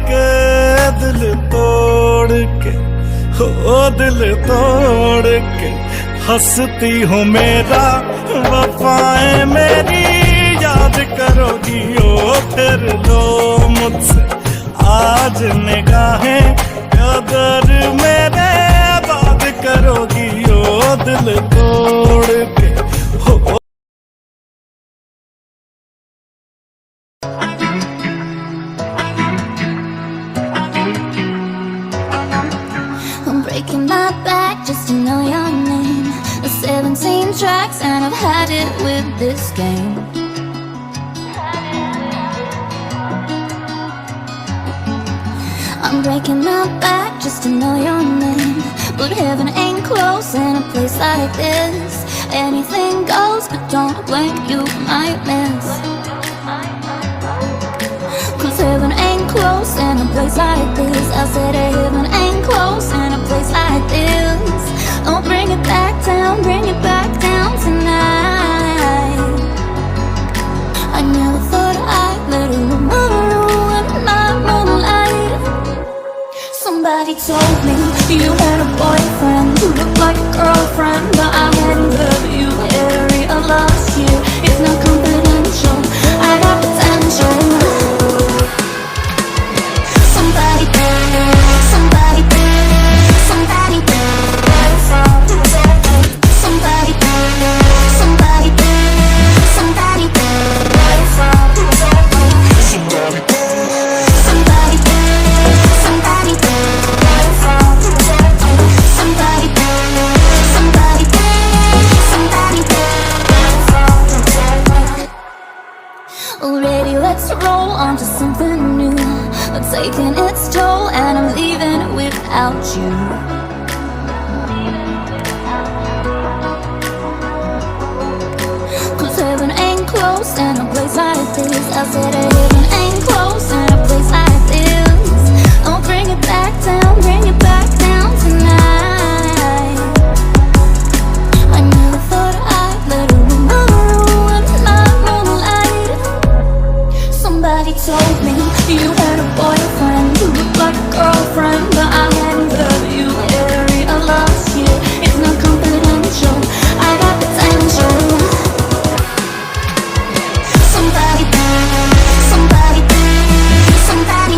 के दिल तोड़ के, हो दिल तोड़ के हंसती हो मेरा वफाएं मेरी याद करोगी ओ फिर लो मुझसे आज निगाहें अगर मेरे बात करोगी ओ दिल तोड़ के हो। I'm breaking my back just to know your name. The 17 tracks and I've had it with this game. I'm breaking my back just to know your name. But heaven ain't close in a place like this. Anything goes, but don't blink, you might miss. Cause heaven ain't close in a place like this. I said heaven ain't close in a place like this. Don't bring it back down, bring it back down tonight. I never thought I'd let a woman ruin my moonlight. Somebody told me you had a boyfriend who looked like a girlfriend, but I hadn't heard you every of last year. It's not confidential, I got potential. Somebody somebody somebody somebody somebody somebody already, let's roll on to something new. I'm taking its toll and I'm leaving without you. Cause heaven ain't close in a place like this. I said heaven ain't close in a place like this. Don't bring it back down, bring it back down tonight. I never thought I'd let a woman ruin my moonlight. Somebody told me you had a boyfriend who looked like a girlfriend, but I hadn't heard you every of last year. It's not confidential, I got potential. Somebody somebody somebody somebody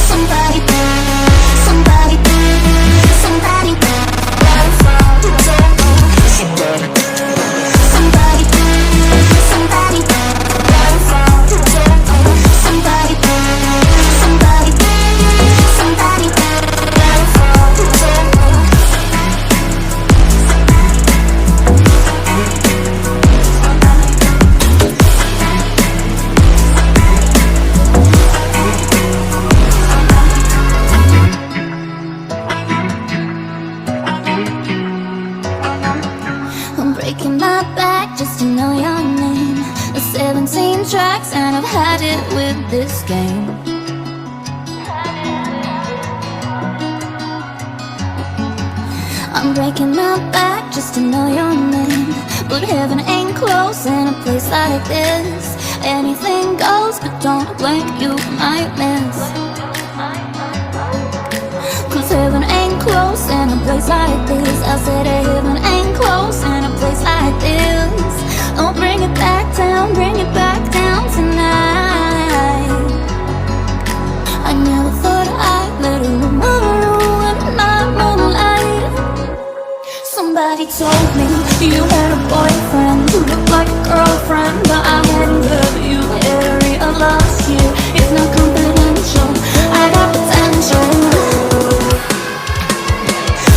somebody somebody somebody I'm breaking my back just to know your name. The 17 tracks and I've had it with this game. I'm breaking my back just to know your name. But heaven ain't close in a place like this. Anything goes, but don't blink, you might miss. Cause heaven ain't close in a place like this. I said heaven ain't close in a place like this. Don't bring it back down, bring it back down tonight. I never thought I'd let a woman ruin my moonlight. Somebody told me you had a boyfriend who looked like a girlfriend, but I hadn't heard you every of last year. It's not confidential, I got potential.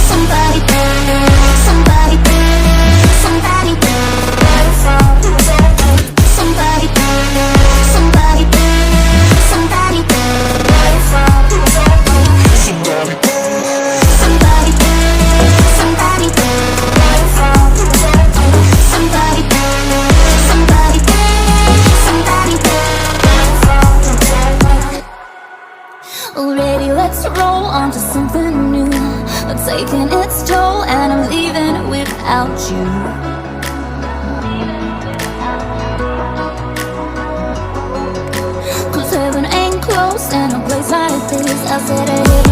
Somebody somebody somebody somebody somebody somebody already, let's roll on to something new. I'm taking its toll and I'm leaving without you. Cause heaven close in a place like this. I said a heaven